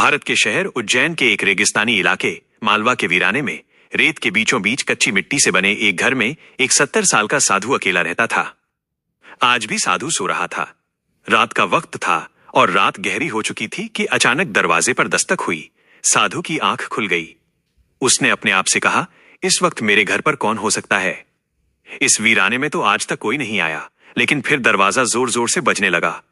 भारत के शहर उज्जैन के एक रेगिस्तानी इलाके मालवा के वीराने में रेत के बीचों बीच कच्ची मिट्टी से बने एक घर में एक 70 साल का साधु अकेला रहता था। आज भी साधु सो रहा था। रात का वक्त था और रात गहरी हो चुकी थी कि अचानक दरवाजे पर दस्तक हुई। साधु की आंख खुल गई। उसने अपने आप से कहा, इस वक्त मेरे घर पर कौन हो सकता है? इस वीराने में तो आज तक कोई नहीं आया। लेकिन फिर दरवाजा जोर जोर से बजने लगा।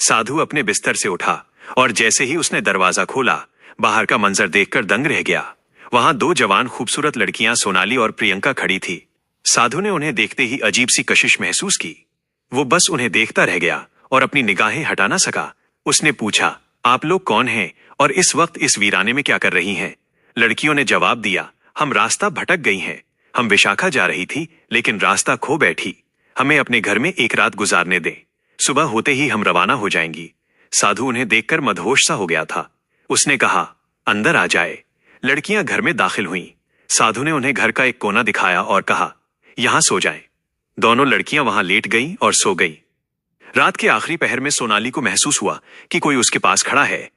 साधु अपने बिस्तर से उठा और जैसे ही उसने दरवाजा खोला, बाहर का मंजर देखकर दंग रह गया। वहां दो जवान खूबसूरत लड़कियां सोनाली और प्रियंका खड़ी थी। साधु ने उन्हें देखते ही अजीब सी कशिश महसूस की। वो बस उन्हें देखता रह गया और अपनी निगाहें हटा ना सका। उसने पूछा, आप लोग कौन हैं और इस वक्त इस वीराने में क्या कर रही हैं? लड़कियों ने जवाब दिया, हम रास्ता भटक गई हैं। हम विशाखा जा रही थी लेकिन रास्ता खो बैठी। हमें अपने घर में एक रात गुजारने दें। सुबह होते ही हम रवाना हो जाएंगी। साधु उन्हें देखकर मदहोश सा हो गया था। उसने कहा, अंदर आ जाए। लड़कियां घर में दाखिल हुईं। साधु ने उन्हें घर का एक कोना दिखाया और कहा, यहां सो जाएं। दोनों लड़कियां वहां लेट गईं और सो गईं। रात के आखिरी पहर में सोनाली को महसूस हुआ कि कोई उसके पास खड़ा है।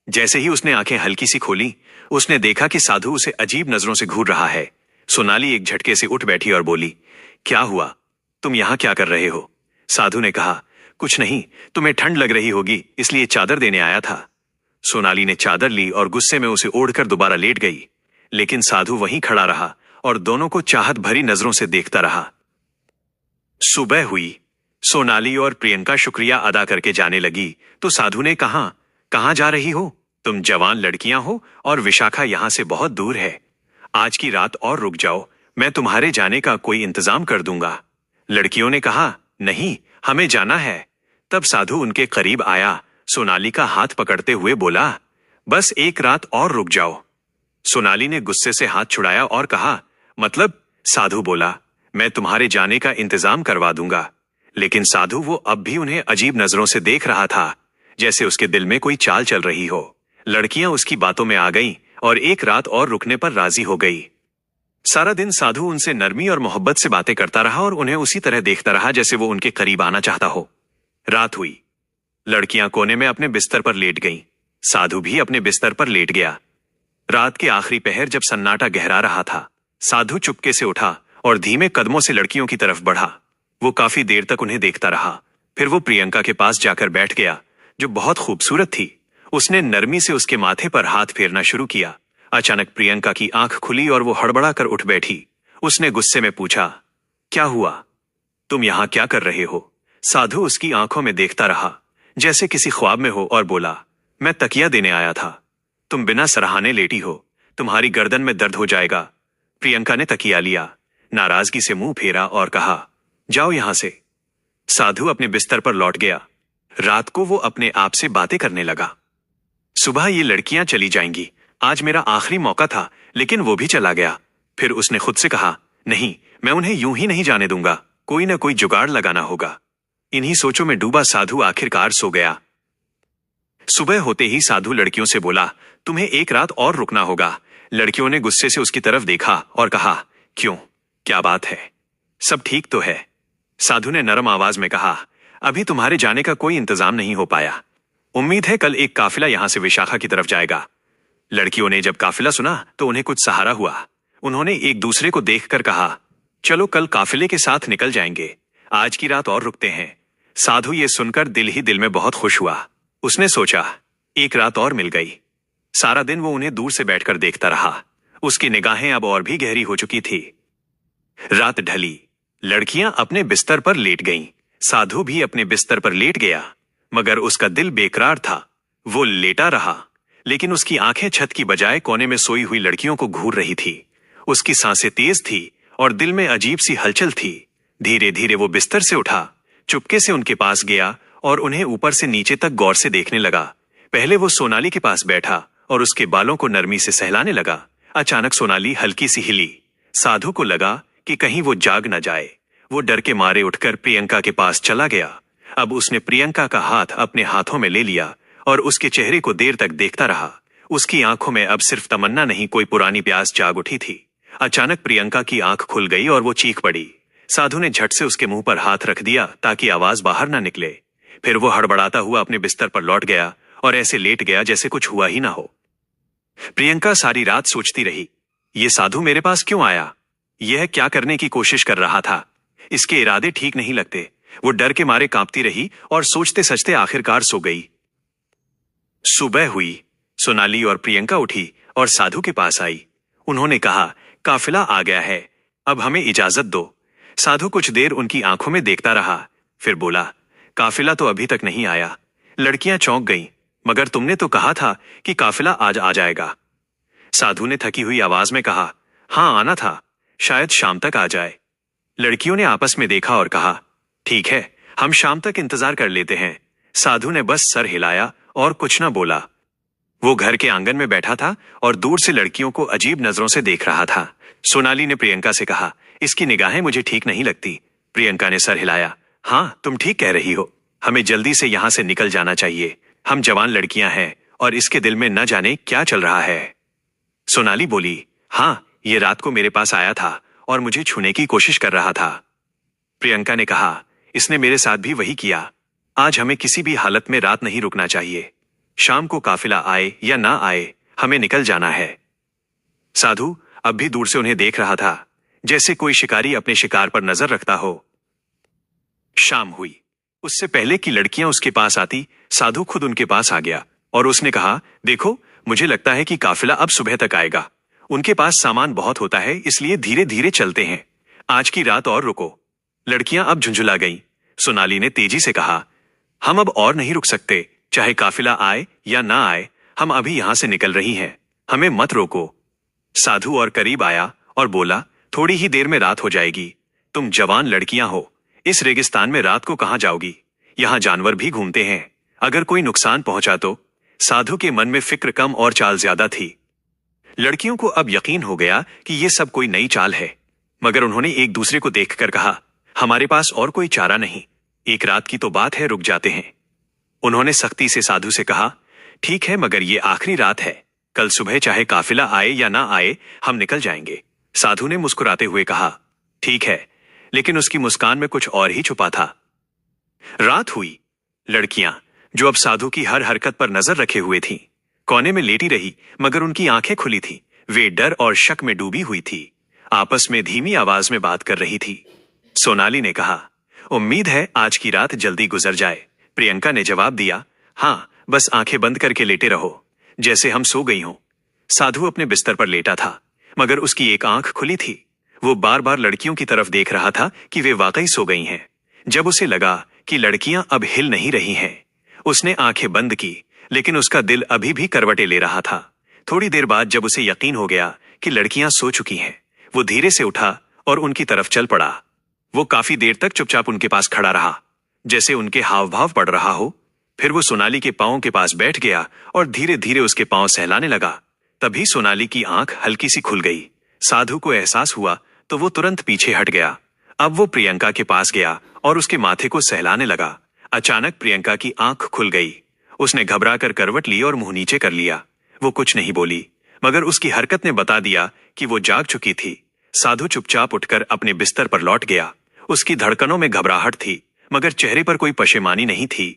जैसे ही उसने आंखें हल्की सी खोली, उसने देखा कि साधु उसे अजीब नजरों से घूर रहा है। सोनाली एक झटके से उठ बैठी और बोली, क्या हुआ? तुम यहां क्या कर रहे हो? साधु ने कहा, कुछ नहीं, तुम्हें ठंड लग रही होगी इसलिए चादर देने आया था। सोनाली ने चादर ली और गुस्से में उसे ओढ़कर दोबारा लेट गई। लेकिन साधु वहीं खड़ा रहा और दोनों को चाहत भरी नजरों से देखता रहा। सुबह हुई। सोनाली और प्रियंका शुक्रिया अदा करके जाने लगी तो साधु ने कहा, कहां जा रही हो? तुम जवान लड़कियां हो और विशाखा यहां से बहुत दूर है। आज की रात और रुक जाओ, मैं तुम्हारे जाने का कोई इंतजाम कर दूंगा। लड़कियों ने कहा, नहीं, हमें जाना है। तब साधु उनके करीब आया, सोनाली का हाथ पकड़ते हुए बोला, बस एक रात और रुक जाओ। सोनाली ने गुस्से से हाथ छुड़ाया और कहा, मतलब? साधु बोला, मैं तुम्हारे जाने का इंतजाम करवा दूंगा। लेकिन साधु वो अब भी उन्हें अजीब नजरों से देख रहा था, जैसे उसके दिल में कोई चाल चल रही हो। लड़कियां उसकी बातों में आ गईं और एक रात और रुकने पर राजी हो गई। सारा दिन साधु उनसे नरमी और मोहब्बत से बातें करता रहा और उन्हें उसी तरह देखता रहा जैसे वो उनके करीब आना चाहता हो। रात हुई। लड़कियां कोने में अपने बिस्तर पर लेट गईं। साधु भी अपने बिस्तर पर लेट गया। रात के आखिरी पहर जब सन्नाटा गहरा रहा था, साधु चुपके से उठा और धीमे कदमों से लड़कियों की तरफ बढ़ा। वो काफी देर तक उन्हें देखता रहा। फिर वो प्रियंका के पास जाकर बैठ गया, जो बहुत खूबसूरत थी। उसने नरमी से उसके माथे पर हाथ फेरना शुरू किया। अचानक प्रियंका की आंख खुली और वो हड़बड़ा कर उठ बैठी। उसने गुस्से में पूछा, क्या हुआ? तुम यहां क्या कर रहे हो? साधु उसकी आंखों में देखता रहा, जैसे किसी ख्वाब में हो, और बोला, मैं तकिया देने आया था। तुम बिना सराहने लेटी हो, तुम्हारी गर्दन में दर्द हो जाएगा। प्रियंका ने तकिया लिया, नाराजगी से मुंह फेरा और कहा, जाओ यहां से। साधु अपने बिस्तर पर लौट गया। रात को वो अपने आप से बातें करने लगा। सुबह ये लड़कियां चली जाएंगी, आज मेरा आखिरी मौका था, लेकिन वो भी चला गया। फिर उसने खुद से कहा, नहीं, मैं उन्हें यूं ही नहीं जाने दूंगा, कोई ना कोई जुगाड़ लगाना होगा। इन्हीं सोचों में डूबा साधु आखिरकार सो गया। सुबह होते ही साधु लड़कियों से बोला, तुम्हें एक रात और रुकना होगा। लड़कियों ने गुस्से से उसकी तरफ देखा और कहा, क्यों, क्या बात है? सब ठीक तो है? साधु ने नरम आवाज में कहा, अभी तुम्हारे जाने का कोई इंतजाम नहीं हो पाया। उम्मीद है कल एक काफिला यहां से विशाखा की तरफ जाएगा। लड़कियों ने जब काफिला सुना तो उन्हें कुछ सहारा हुआ। उन्होंने एक दूसरे को देखकर कहा, चलो कल काफिले के साथ निकल जाएंगे, आज की रात और रुकते हैं। साधु ये सुनकर दिल ही दिल में बहुत खुश हुआ। उसने सोचा, एक रात और मिल गई। सारा दिन वो उन्हें दूर से बैठकर देखता रहा। उसकी निगाहें अब और भी गहरी हो चुकी थी। रात ढली। लड़कियां अपने बिस्तर पर लेट गईं। साधु भी अपने बिस्तर पर लेट गया, मगर उसका दिल बेकरार था। वो लेटा रहा, लेकिन उसकी आंखें छत की बजाय कोने में सोई हुई लड़कियों को घूर रही थी। उसकी सांसें तेज थी और दिल में अजीब सी हलचल थी। धीरे धीरे वो बिस्तर से उठा, चुपके से उनके पास गया और उन्हें ऊपर से नीचे तक गौर से देखने लगा। पहले वो सोनाली के पास बैठा और उसके बालों को नरमी से सहलाने लगा। अचानक सोनाली हल्की सी हिली। साधु को लगा कि कहीं वो जाग न जाए। वो डर के मारे उठकर प्रियंका के पास चला गया। अब उसने प्रियंका का हाथ अपने हाथों में ले लिया और उसके चेहरे को देर तक देखता रहा। उसकी आंखों में अब सिर्फ तमन्ना नहीं, कोई पुरानी प्यास जाग उठी थी। अचानक प्रियंका की आंख खुल गई और वो चीख पड़ी। साधु ने झट से उसके मुंह पर हाथ रख दिया ताकि आवाज बाहर न निकले। फिर वो हड़बड़ाता हुआ अपने बिस्तर पर लौट गया और ऐसे लेट गया जैसे कुछ हुआ ही ना हो। प्रियंका सारी रात सोचती रही, ये साधु मेरे पास क्यों आया? यह क्या करने की कोशिश कर रहा था? इसके इरादे ठीक नहीं लगते। वो डर के मारे कांपती रही और सोचते सचते आखिरकार सो गई। सुबह हुई। सोनाली और प्रियंका उठी और साधु के पास आई। उन्होंने कहा, काफिला आ गया है, अब हमें इजाजत दो। साधु कुछ देर उनकी आंखों में देखता रहा, फिर बोला, काफिला तो अभी तक नहीं आया। लड़कियां चौंक गईं, मगर तुमने तो कहा था कि काफिला आज आ जाएगा। साधु ने थकी हुई आवाज में कहा, हां आना था, शायद शाम तक आ जाए। लड़कियों ने आपस में देखा और कहा, ठीक है, हम शाम तक इंतजार कर लेते हैं। साधु ने बस सर हिलाया और कुछ न बोला। वो घर के आंगन में बैठा था और दूर से लड़कियों को अजीब नजरों से देख रहा था। सोनाली ने प्रियंका से कहा, इसकी निगाहें मुझे ठीक नहीं लगती। प्रियंका ने सर हिलाया, हां तुम ठीक कह रही हो, हमें जल्दी से यहां से निकल जाना चाहिए। हम जवान लड़कियां हैं और इसके दिल में न जाने क्या चल रहा है। सोनाली बोली, हां ये रात को मेरे पास आया था और मुझे छूने की कोशिश कर रहा था। प्रियंका ने कहा, इसने मेरे साथ भी वही किया। आज हमें किसी भी हालत में रात नहीं रुकना चाहिए। शाम को काफिला आए या ना आए, हमें निकल जाना है। साधु अब भी दूर से उन्हें देख रहा था, जैसे कोई शिकारी अपने शिकार पर नजर रखता हो। शाम हुई। उससे पहले कि लड़कियां उसके पास आती, साधु खुद उनके पास आ गया और उसने कहा, देखो मुझे लगता है कि काफिला अब सुबह तक आएगा। उनके पास सामान बहुत होता है, इसलिए धीरे धीरे चलते हैं। आज की रात और रुको। लड़कियां अब झुंझुला गईं। सोनाली ने तेजी से कहा, हम अब और नहीं रुक सकते, चाहे काफिला आए या ना आए, हम अभी यहां से निकल रही हैं, हमें मत रोको। साधु और करीब आया और बोला, थोड़ी ही देर में रात हो जाएगी। तुम जवान लड़कियां हो, इस रेगिस्तान में रात को कहां जाओगी? यहां जानवर भी घूमते हैं, अगर कोई नुकसान पहुंचा तो? साधु के मन में फिक्र कम और चाल ज्यादा थी। लड़कियों को अब यकीन हो गया कि यह सब कोई नई चाल है, मगर उन्होंने एक दूसरे को देखकर कहा, हमारे पास और कोई चारा नहीं, एक रात की तो बात है, रुक जाते हैं। उन्होंने सख्ती से साधु से कहा, ठीक है, मगर ये आखिरी रात है, कल सुबह चाहे काफिला आए या ना आए, हम निकल जाएंगे। साधु ने मुस्कुराते हुए कहा, ठीक है, लेकिन उसकी मुस्कान में कुछ और ही छुपा था। रात हुई। लड़कियां, जो अब साधु की हर हरकत पर नजर रखे हुए थीं, कोने में लेटी रही, मगर उनकी आंखें खुली थीं। वे डर और शक में डूबी हुई थी। आपस में धीमी आवाज में बात कर रही थी। सोनाली ने कहा, उम्मीद है आज की रात जल्दी गुजर जाए। प्रियंका ने जवाब दिया, हाँ, बस आंखें बंद करके लेटे रहो, जैसे हम सो गई हों। साधु अपने बिस्तर पर लेटा था, मगर उसकी एक आंख खुली थी। वो बार बार लड़कियों की तरफ देख रहा था कि वे वाकई सो गई हैं। जब उसे लगा कि लड़कियां अब हिल नहीं रही हैं, उसने आंखें बंद की, लेकिन उसका दिल अभी भी करवटें ले रहा था। थोड़ी देर बाद जब उसे यकीन हो गया कि लड़कियां सो चुकी हैं, वो धीरे से उठा और उनकी तरफ चल पड़ा। वो काफी देर तक चुपचाप उनके पास खड़ा रहा, जैसे उनके हाव भाव पड़ रहा हो। फिर वो सोनाली के पांव के पास बैठ गया और धीरे धीरे उसके पांव सहलाने लगा। तभी सोनाली की आंख हल्की सी खुल गई। साधु को एहसास हुआ तो वो तुरंत पीछे हट गया। अब वो प्रियंका के पास गया और उसके माथे को सहलाने लगा। अचानक प्रियंका की आंख खुल गई। उसने घबराकर करवट ली और मुंह नीचे कर लिया। वो कुछ नहीं बोली, मगर उसकी हरकत ने बता दिया कि वो जाग चुकी थी। साधु चुपचाप उठकर अपने बिस्तर पर लौट गया। उसकी धड़कनों में घबराहट थी, मगर चेहरे पर कोई पशेमानी नहीं थी।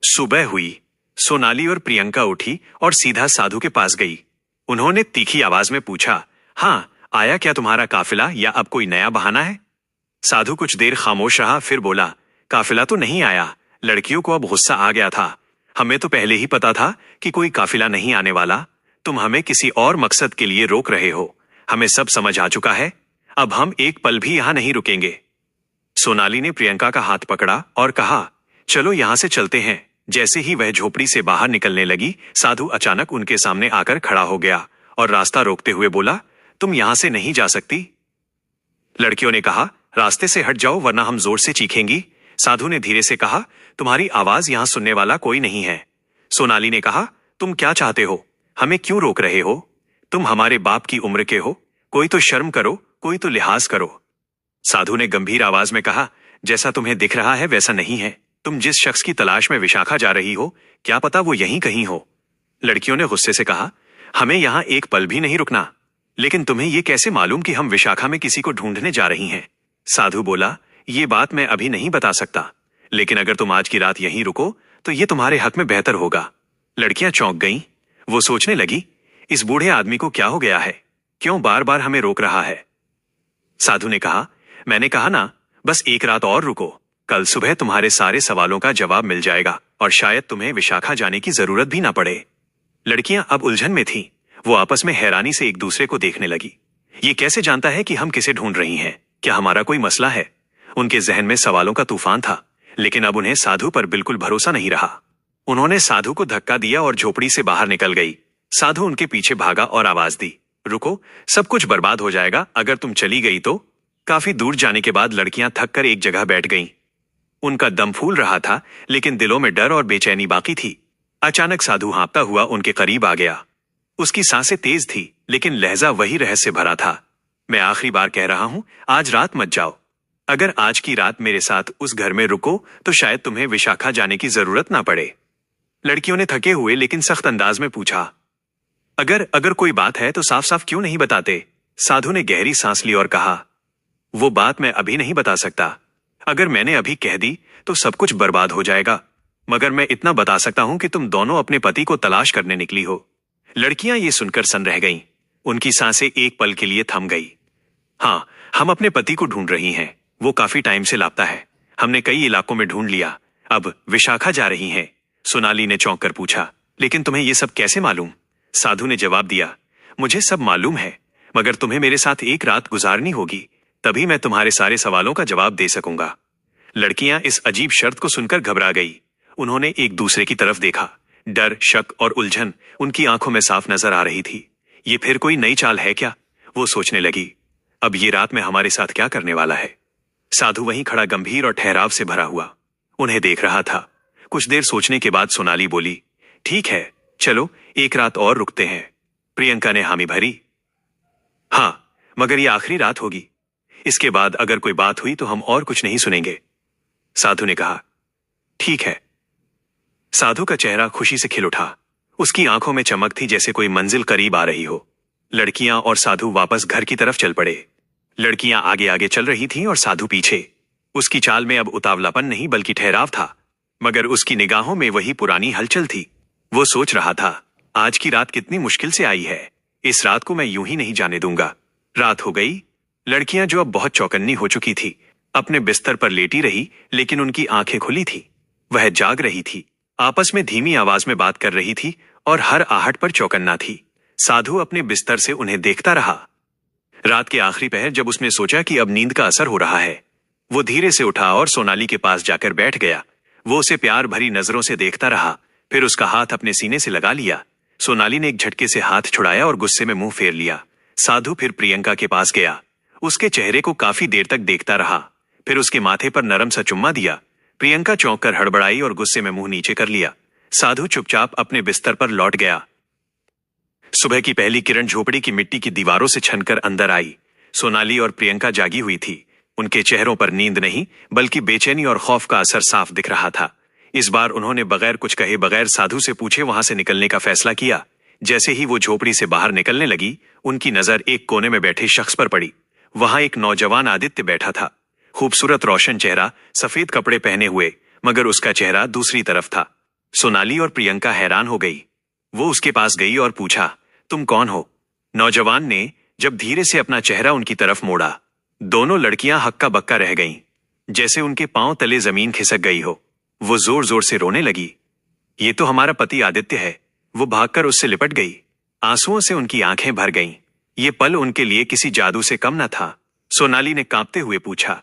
सुबह हुई। सोनाली और प्रियंका उठी और सीधा साधु के पास गई। उन्होंने तीखी आवाज में पूछा, हाँ, आया क्या तुम्हारा काफिला या अब कोई नया बहाना है? साधु कुछ देर खामोश रहा, फिर बोला, काफिला तो नहीं आया, लड़कियों को अब गुस्सा आ गया था। हमें तो पहले ही पता था कि कोई काफिला नहीं आने वाला। तुम हमें किसी और मकसद के लिए रोक रहे हो, हमें सब समझ आ चुका है। अब हम एक पल भी यहां नहीं रुकेंगे। सोनाली ने प्रियंका का हाथ पकड़ा और कहा, चलो यहां से चलते हैं। जैसे ही वह झोपड़ी से बाहर निकलने लगी, साधु अचानक उनके सामने आकर खड़ा हो गया और रास्ता रोकते हुए बोला, तुम यहां से नहीं जा सकती। लड़कियों ने कहा, रास्ते से हट जाओ वरना हम जोर से चीखेंगी। साधु ने धीरे से कहा, तुम्हारी आवाज यहां सुनने वाला कोई नहीं है। सोनाली ने कहा, तुम क्या चाहते हो? हमें क्यों रोक रहे हो? तुम हमारे बाप की उम्र के हो, कोई तो शर्म करो, कोई तो लिहाज करो। साधु ने गंभीर आवाज में कहा, जैसा तुम्हें दिख रहा है वैसा नहीं है। तुम जिस शख्स की तलाश में विशाखा जा रही हो, क्या पता वो यहीं कहीं हो। लड़कियों ने गुस्से से कहा, हमें यहां एक पल भी नहीं रुकना। लेकिन तुम्हें ये कैसे मालूम कि हम विशाखा में किसी को ढूंढने जा रही हैं? साधु बोला, ये बात मैं अभी नहीं बता सकता, लेकिन अगर तुम आज की रात यहीं रुको तो ये तुम्हारे हक में बेहतर होगा। लड़कियां चौंक गईं। वो सोचने लगी, इस बूढ़े आदमी को क्या हो गया है, क्यों बार बार हमें रोक रहा है। साधु ने कहा, मैंने कहा ना, बस एक रात और रुको, कल सुबह तुम्हारे सारे सवालों का जवाब मिल जाएगा और शायद तुम्हें विशाखा जाने की जरूरत भी ना पड़े। लड़कियां अब उलझन में थीं। वो आपस में हैरानी से एक दूसरे को देखने लगी। ये कैसे जानता है कि हम किसे ढूंढ रही हैं? क्या हमारा कोई मसला है? उनके जहन में सवालों का तूफान था, लेकिन अब उन्हें साधु पर बिल्कुल भरोसा नहीं रहा। उन्होंने साधु को धक्का दिया और झोपड़ी से बाहर निकल गई। साधु उनके पीछे भागा और आवाज दी, रुको, सब कुछ बर्बाद हो जाएगा अगर तुम चली गई तो। काफी दूर जाने के बाद लड़कियां थक कर एक जगह बैठ गईं। उनका दम फूल रहा था, लेकिन दिलों में डर और बेचैनी बाकी थी। अचानक साधु हाँफता हुआ उनके करीब आ गया। उसकी सांसें तेज थी, लेकिन लहजा वही रहस्य भरा था। मैं आखिरी बार कह रहा हूं, आज रात मत जाओ। अगर आज की रात मेरे साथ उस घर में रुको तो शायद तुम्हें विशाखा जाने की जरूरत ना पड़े। लड़कियों ने थके हुए लेकिन सख्त अंदाज में पूछा, अगर अगर कोई बात है तो साफ साफ क्यों नहीं बताते? साधु ने गहरी सांस ली और कहा, वो बात मैं अभी नहीं बता सकता। अगर मैंने अभी कह दी तो सब कुछ बर्बाद हो जाएगा, मगर मैं इतना बता सकता हूं कि तुम दोनों अपने पति को तलाश करने निकली हो। लड़कियां ये सुनकर सन रह गईं। उनकी सांसें एक पल के लिए थम गई। हाँ, हम अपने पति को ढूंढ रही हैं। वो काफी टाइम से लापता है। हमने कई इलाकों में ढूंढ लिया, अब विशाखा जा रही हैं। सोनाली ने चौंक कर पूछा, लेकिन तुम्हें ये सब कैसे मालूम? साधु ने जवाब दिया, मुझे सब मालूम है, मगर तुम्हें मेरे साथ एक रात गुजारनी होगी, तभी मैं तुम्हारे सारे सवालों का जवाब दे सकूंगा। लड़कियां इस अजीब शर्त को सुनकर घबरा गई। उन्होंने एक दूसरे की तरफ देखा। डर, शक और उलझन उनकी आंखों में साफ नजर आ रही थी। ये फिर कोई नई चाल है क्या? वो सोचने लगी, अब ये रात में हमारे साथ क्या करने वाला है? साधु वहीं खड़ा गंभीर और ठहराव से भरा हुआ उन्हें देख रहा था। कुछ देर सोचने के बाद सोनाली बोली, ठीक है, चलो एक रात और रुकते हैं। प्रियंका ने हामी भरी। हाँ, मगर ये आखिरी रात होगी। इसके बाद अगर कोई बात हुई तो हम और कुछ नहीं सुनेंगे। साधु ने कहा, ठीक है। साधु का चेहरा खुशी से खिल उठा। उसकी आंखों में चमक थी जैसे कोई मंजिल करीब आ रही हो। लड़कियां और साधु वापस घर की तरफ चल पड़े। लड़कियां आगे आगे चल रही थीं और साधु पीछे। उसकी चाल में अब उतावलापन नहीं बल्कि ठहराव था, मगर उसकी निगाहों में वही पुरानी हलचल थी। वो सोच रहा था, आज की रात कितनी मुश्किल से आई है। इस रात को मैं यूं ही नहीं जाने दूंगा। रात हो गई। लड़कियां, जो अब बहुत चौकन्नी हो चुकी थी, अपने बिस्तर पर लेटी रही, लेकिन उनकी आंखें खुली थी। वह जाग रही थी, आपस में धीमी आवाज में बात कर रही थी और हर आहट पर चौकन्ना थी। साधु अपने बिस्तर से उन्हें देखता रहा। रात के आखिरी पहर जब उसने सोचा कि अब नींद का असर हो रहा है, वो धीरे से उठा और सोनाली के पास जाकर बैठ गया। वो उसे प्यार भरी नजरों से देखता रहा, फिर उसका हाथ अपने सीने से लगा लिया। सोनाली ने एक झटके से हाथ छुड़ाया और गुस्से में मुंह फेर लिया। साधु फिर प्रियंका के पास गया। उसके चेहरे को काफी देर तक देखता रहा, फिर उसके माथे पर नरम सा चुम्मा दिया। प्रियंका चौंक कर हड़बड़ाई और गुस्से में मुंह नीचे कर लिया। साधु चुपचाप अपने बिस्तर पर लौट गया। सुबह की पहली किरण झोपड़ी की मिट्टी की दीवारों से छनकर अंदर आई। सोनाली और प्रियंका जागी हुई थी। उनके चेहरों पर नींद नहीं बल्कि बेचैनी और खौफ का असर साफ दिख रहा था। इस बार उन्होंने बगैर कुछ कहे, बगैर साधु से पूछे वहां से निकलने का फैसला किया। जैसे ही वो झोपड़ी से बाहर निकलने लगी, उनकी नजर एक कोने में बैठे शख्स पर पड़ी। वहां एक नौजवान आदित्य बैठा था। खूबसूरत रोशन चेहरा, सफेद कपड़े पहने हुए, मगर उसका चेहरा दूसरी तरफ था। सोनाली और प्रियंका हैरान हो गई। वो उसके पास गई और पूछा, तुम कौन हो? नौजवान ने जब धीरे से अपना चेहरा उनकी तरफ मोड़ा, दोनों लड़कियां हक्का बक्का रह गईं, जैसे उनके पांव तले जमीन खिसक गई हो। वो जोर जोर से रोने लगी। ये तो हमारा पति आदित्य है। वो भागकर उससे लिपट गई। आंसुओं से उनकी आंखें भर गईं। ये पल उनके लिए किसी जादू से कम न था। सोनाली ने कांपते हुए पूछा,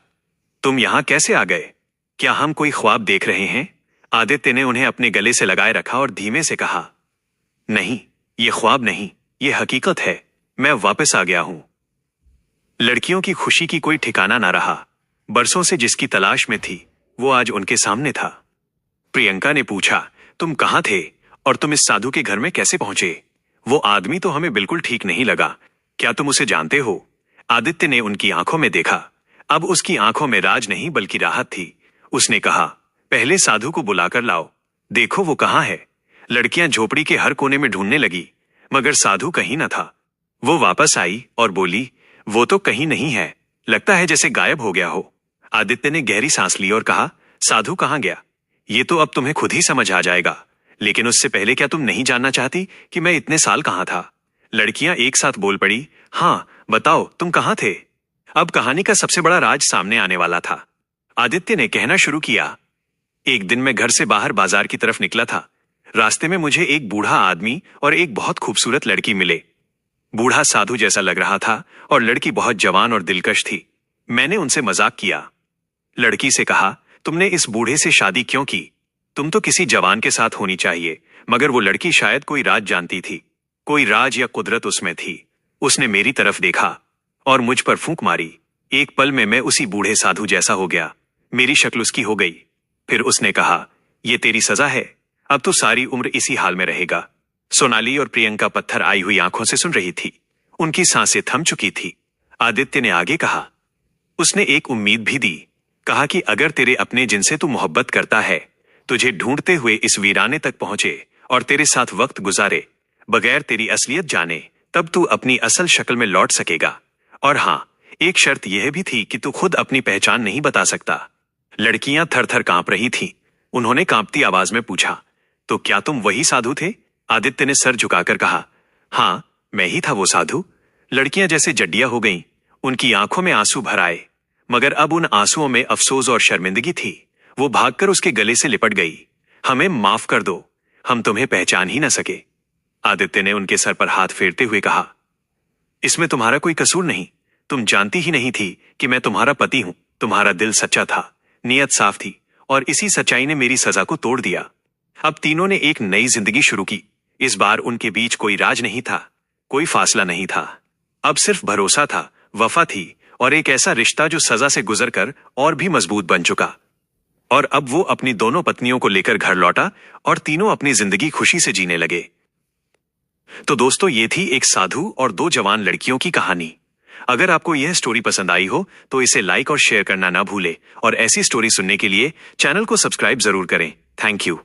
तुम यहां कैसे आ गए? क्या हम कोई ख्वाब देख रहे हैं? आदित्य ने उन्हें अपने गले से लगाए रखा और धीमे से कहा, नहीं, ये ख्वाब नहीं, ये हकीकत है। मैं वापस आ गया हूं। लड़कियों की खुशी की कोई ठिकाना ना रहा। बरसों से जिसकी तलाश में थी, वो आज उनके सामने था। प्रियंका ने पूछा, तुम कहां थे और तुम इस साधु के घर में कैसे पहुंचे? वो आदमी तो हमें बिल्कुल ठीक नहीं लगा। क्या तुम उसे जानते हो? आदित्य ने उनकी आंखों में देखा। अब उसकी आंखों में राज नहीं बल्कि राहत थी। उसने कहा, पहले साधु को बुलाकर लाओ, देखो वो कहां है। लड़कियां झोपड़ी के हर कोने में ढूंढने लगी, मगर साधु कहीं न था। वो वापस आई और बोली, वो तो कहीं नहीं है, लगता है जैसे गायब हो गया हो। आदित्य ने गहरी सांस ली और कहा, साधु कहां गया? ये तो अब तुम्हें खुद ही समझ आ जाएगा। लेकिन उससे पहले क्या तुम नहीं जानना चाहती कि मैं इतने साल कहाँ था? लड़कियां एक साथ बोल पड़ी, हाँ बताओ तुम कहाँ थे? अब कहानी का सबसे बड़ा राज सामने आने वाला था। आदित्य ने कहना शुरू किया, एक दिन मैं घर से बाहर बाजार की तरफ निकला था। रास्ते में मुझे एक बूढ़ा आदमी और एक बहुत खूबसूरत लड़की मिले। बूढ़ा साधु जैसा लग रहा था और लड़की बहुत जवान और दिलकश थी। मैंने उनसे मजाक किया। लड़की से कहा, तुमने इस बूढ़े से शादी क्यों की? तुम तो किसी जवान के साथ होनी चाहिए। मगर वो लड़की शायद कोई राज जानती थी, कोई राज या कुदरत उसमें थी। उसने मेरी तरफ देखा और मुझ पर फूंक मारी। एक पल में मैं उसी बूढ़े साधु जैसा हो गया। मेरी शक्ल उसकी हो गई। फिर उसने कहा, ये तेरी सजा है, अब तो सारी उम्र इसी हाल में रहेगा। सोनाली और प्रियंका पत्थर आई हुई आंखों से सुन रही थी। उनकी सांसें थम चुकी थी। आदित्य ने आगे कहा, उसने एक उम्मीद भी दी। कहा कि अगर तेरे अपने जिनसे तू मोहब्बत करता है तुझे ढूंढते हुए इस वीराने तक पहुंचे और तेरे साथ वक्त गुजारे बगैर तेरी असलियत जाने, तब तू अपनी असल शक्ल में लौट सकेगा। और हाँ, एक शर्त यह भी थी कि तू खुद अपनी पहचान नहीं बता सकता। लड़कियां थर थर कांप रही थीं। उन्होंने कांपती आवाज में पूछा, तो क्या तुम वही साधु थे? आदित्य ने सर झुकाकर कहा, हाँ मैं ही था वो साधु। लड़कियां जैसे जड्डियां हो गईं। उनकी आंखों में आंसू भर आए, मगर अब उन आंसुओं में अफसोस और शर्मिंदगी थी। वो भागकर उसके गले से लिपट गई। हमें माफ कर दो, हम तुम्हें पहचान ही न सके। आदित्य ने उनके सर पर हाथ फेरते हुए कहा, इसमें तुम्हारा कोई कसूर नहीं। तुम जानती ही नहीं थी कि मैं तुम्हारा पति हूं। तुम्हारा दिल सच्चा था, नीयत साफ थी, और इसी सच्चाई ने मेरी सजा को तोड़ दिया। अब तीनों ने एक नई जिंदगी शुरू की। इस बार उनके बीच कोई राज नहीं था, कोई फासला नहीं था। अब सिर्फ भरोसा था, वफा थी, और एक ऐसा रिश्ता जो सजा से गुजरकर और भी मजबूत बन चुका। और अब वो अपनी दोनों पत्नियों को लेकर घर लौटा और तीनों अपनी जिंदगी खुशी से जीने लगे। तो दोस्तों, ये थी एक साधु और दो जवान लड़कियों की कहानी। अगर आपको यह स्टोरी पसंद आई हो तो इसे लाइक और शेयर करना ना भूलें, और ऐसी स्टोरी सुनने के लिए चैनल को सब्सक्राइब जरूर करें। Thank you.